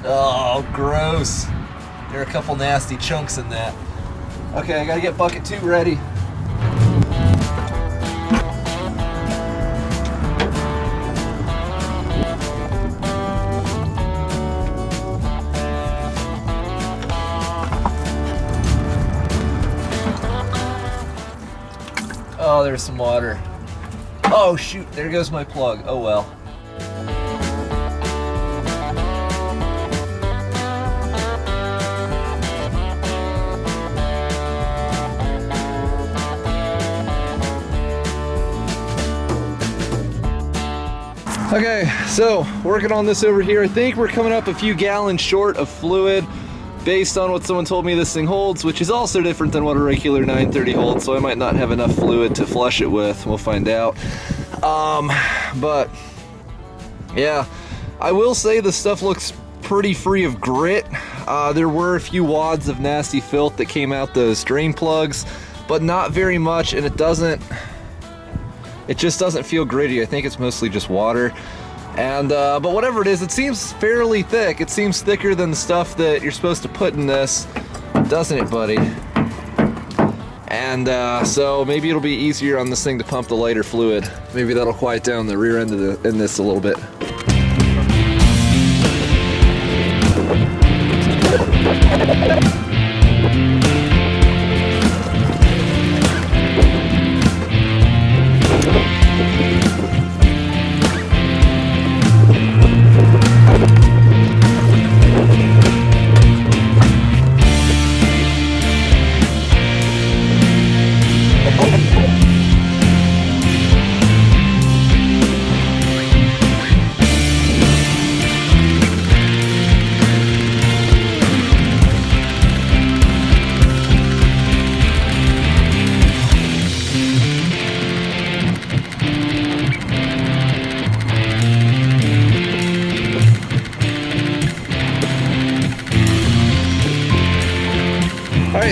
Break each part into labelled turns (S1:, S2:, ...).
S1: Oh, gross. There are a couple nasty chunks in that. Okay, I gotta get bucket 2 ready. Oh, there's some water. Oh shoot, there goes my plug. Oh well. Okay, so working on this over here. I think we're coming up a few gallons short of fluid based on what someone told me this thing holds, which is also different than what a regular 930 holds, so I might not have enough fluid to flush it with. We'll find out. But yeah, I will say the stuff looks pretty free of grit. There were a few wads of nasty filth that came out those drain plugs, but not very much, and it just doesn't feel gritty. I think it's mostly just water. And but whatever it is, it seems fairly thick. It seems thicker than the stuff that you're supposed to put in this, doesn't it, buddy? And so maybe it'll be easier on this thing to pump the lighter fluid. Maybe that'll quiet down the rear end of this a little bit.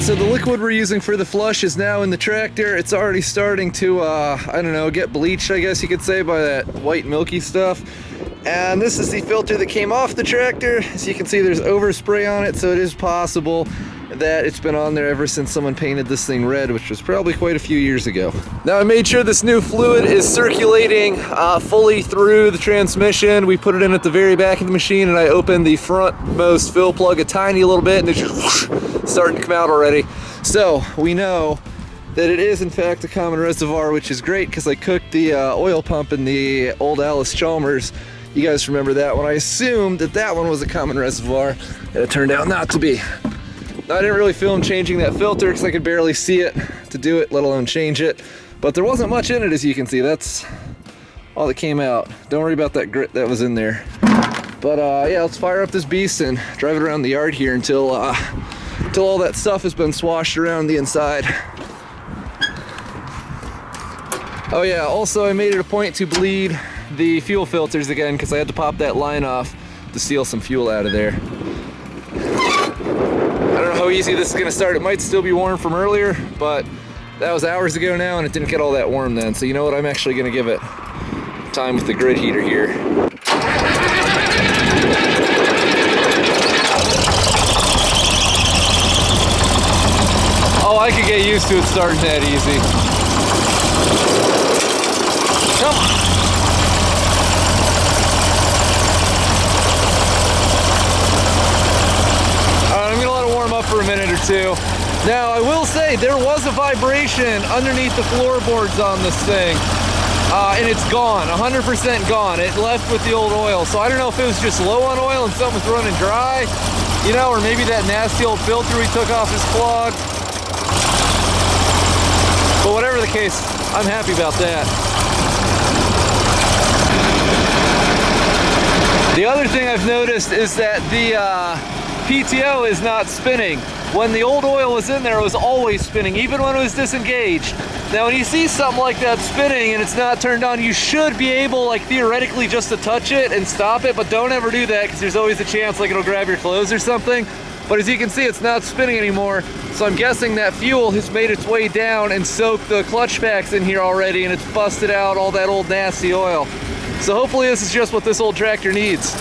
S1: So the liquid we're using for the flush is now in the tractor. It's already starting to, I don't know, get bleached, I guess you could say, by that white milky stuff. And this is the filter that came off the tractor. As you can see, there's overspray on it, so it is possible that it's been on there ever since someone painted this thing red, which was probably quite a few years ago. Now I made sure this new fluid is circulating fully through the transmission. We put it in at the very back of the machine, and I opened the frontmost fill plug a tiny little bit, and it's just whoosh, starting to come out already. So we know that it is in fact a common reservoir, which is great because I cooked the oil pump in the old Alice Chalmers. You guys remember that one? I assumed that that one was a common reservoir, and it turned out not to be. I didn't really film changing that filter because I could barely see it to do it, let alone change it. But there wasn't much in it, as you can see. That's all that came out. Don't worry about that grit that was in there. But yeah, let's fire up this beast and drive it around the yard here until all that stuff has been swashed around the inside. Oh yeah, also I made it a point to bleed the fuel filters again because I had to pop that line off to steal some fuel out of there. I don't know how easy this is gonna start. It might still be warm from earlier, but that was hours ago now and it didn't get all that warm then. So you know what, I'm actually gonna give it time with the grid heater here. Oh, I could get used to it starting that easy. Come on. For a minute or two. Now I will say there was a vibration underneath the floorboards on this thing and it's gone, 100% gone. It left with the old oil, so I don't know if it was just low on oil and something was running dry, you know, or maybe that nasty old filter we took off is clogged. But whatever the case, I'm happy about that. The other thing I've noticed is that the PTO is not spinning. When the old oil was in there, it was always spinning, even when it was disengaged. Now when you see something like that spinning and it's not turned on, you should be able, like, theoretically just to touch it and stop it, but don't ever do that because there's always a chance like it'll grab your clothes or something. But as you can see, it's not spinning anymore, so I'm guessing that fuel has made its way down and soaked the clutch packs in here already, and it's busted out all that old nasty oil. So hopefully this is just what this old tractor needs.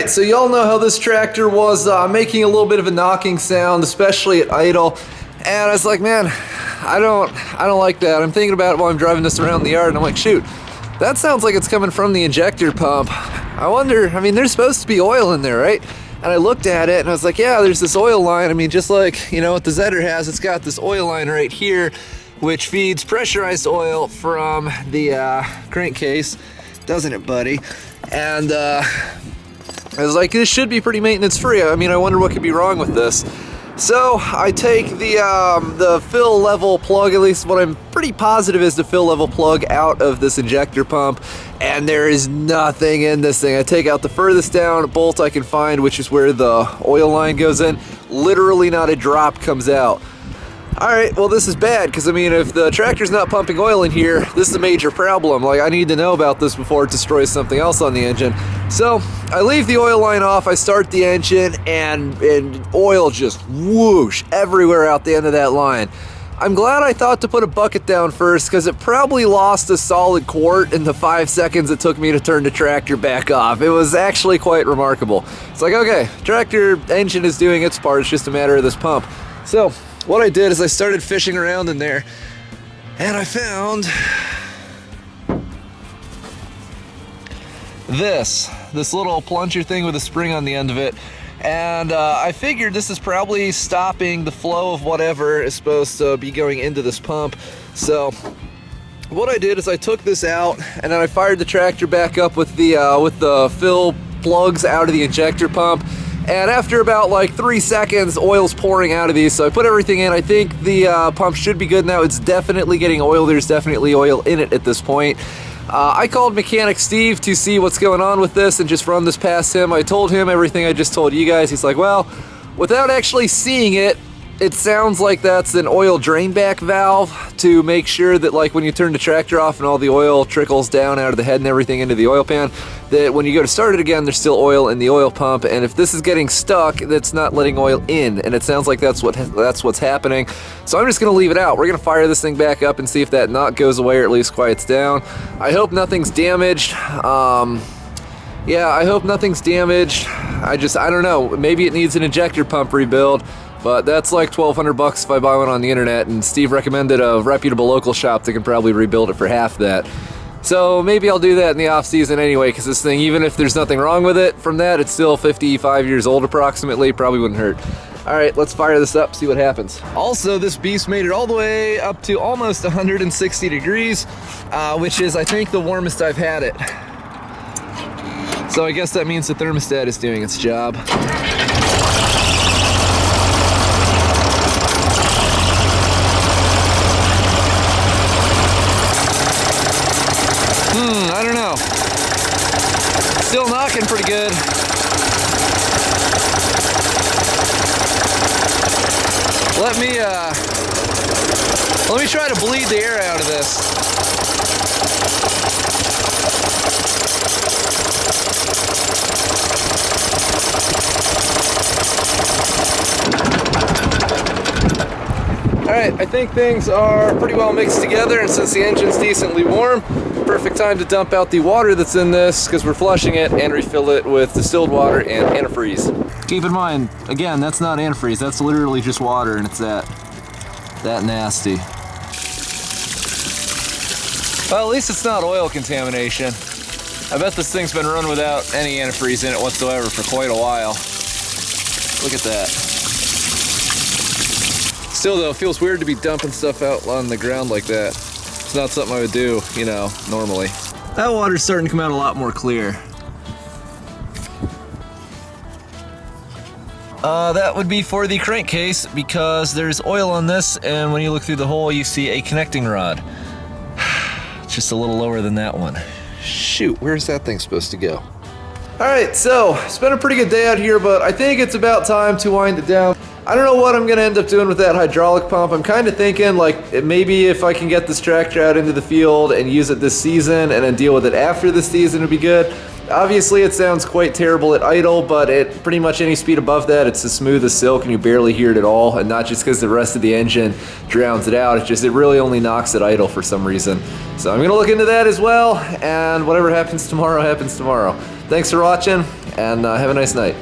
S1: Alright, so y'all know how this tractor was making a little bit of a knocking sound, especially at idle. And I was like, man, I don't like that. I'm thinking about it while I'm driving this around the yard, and I'm like, shoot, that sounds like it's coming from the injector pump. I wonder, I mean, there's supposed to be oil in there, right? And I looked at it and I was like, yeah, there's this oil line. I mean, just like, you know, what the Zetter has, it's got this oil line right here, which feeds pressurized oil from the crankcase, doesn't it, buddy? And I was like, this should be pretty maintenance free. I mean, I wonder what could be wrong with this. So I take the fill level plug, at least what I'm pretty positive is the fill level plug, out of this injector pump, and there is nothing in this thing. I take out the furthest down bolt I can find, which is where the oil line goes in. Literally not a drop comes out. Alright, well this is bad, because I mean, if the tractor's not pumping oil in here, this is a major problem. Like, I need to know about this before it destroys something else on the engine. So, I leave the oil line off, I start the engine, and oil just whoosh everywhere out the end of that line. I'm glad I thought to put a bucket down first, because it probably lost a solid quart in the 5 seconds it took me to turn the tractor back off. It was actually quite remarkable. It's like, okay, tractor engine is doing its part, it's just a matter of this pump. So, what I did is I started fishing around in there, and I found this little plunger thing with a spring on the end of it, and I figured this is probably stopping the flow of whatever is supposed to be going into this pump. So what I did is I took this out, and then I fired the tractor back up with the fill plugs out of the injector pump. And after about like 3 seconds, oil's pouring out of these, so I put everything in. I think the pump should be good now. It's definitely getting oil. There's definitely oil in it at this point. I called mechanic Steve to see what's going on with this and just run this past him. I told him everything I just told you guys. He's like, well, without actually seeing it, it sounds like that's an oil drain back valve to make sure that, like, when you turn the tractor off and all the oil trickles down out of the head and everything into the oil pan, that when you go to start it again, there's still oil in the oil pump. And if this is getting stuck, that's not letting oil in, and it sounds like that's what's happening. So I'm just gonna leave it out. We're gonna fire this thing back up and see if that knot goes away or at least quiets down. I hope nothing's damaged. Yeah, I hope nothing's damaged. I don't know. Maybe it needs an injector pump rebuild. But that's like $1,200 if I buy one on the internet, and Steve recommended a reputable local shop that can probably rebuild it for half that. So maybe I'll do that in the off season anyway, because this thing, even if there's nothing wrong with it from that, it's still 55 years old approximately, probably wouldn't hurt. Alright, let's fire this up, see what happens. Also, this beast made it all the way up to almost 160 degrees, which is, I think, the warmest I've had it. So I guess that means the thermostat is doing its job. I don't know. Still knocking pretty good. Let me try to bleed the air out of this. Alright, I think things are pretty well mixed together, and since the engine's decently warm, perfect time to dump out the water that's in this, because we're flushing it, and refill it with distilled water and antifreeze. Keep in mind, again, that's not antifreeze, that's literally just water, and it's that nasty. Well, at least it's not oil contamination. I bet this thing's been run without any antifreeze in it whatsoever for quite a while. Look at that. Still though, it feels weird to be dumping stuff out on the ground like that. It's not something I would do, you know, normally. That water's starting to come out a lot more clear. That would be for the crankcase, because there's oil on this, and when you look through the hole, you see a connecting rod. It's just a little lower than that one. Shoot, where's that thing supposed to go? Alright, so, it's been a pretty good day out here, but I think it's about time to wind it down. I don't know what I'm gonna end up doing with that hydraulic pump. I'm kind of thinking, like, maybe if I can get this tractor out into the field and use it this season and then deal with it after the season would be good. Obviously, it sounds quite terrible at idle, but at pretty much any speed above that, it's as smooth as silk and you barely hear it at all, and not just because the rest of the engine drowns it out, it's just it really only knocks at idle for some reason. So I'm gonna look into that as well, and whatever happens tomorrow, happens tomorrow. Thanks for watching, and have a nice night.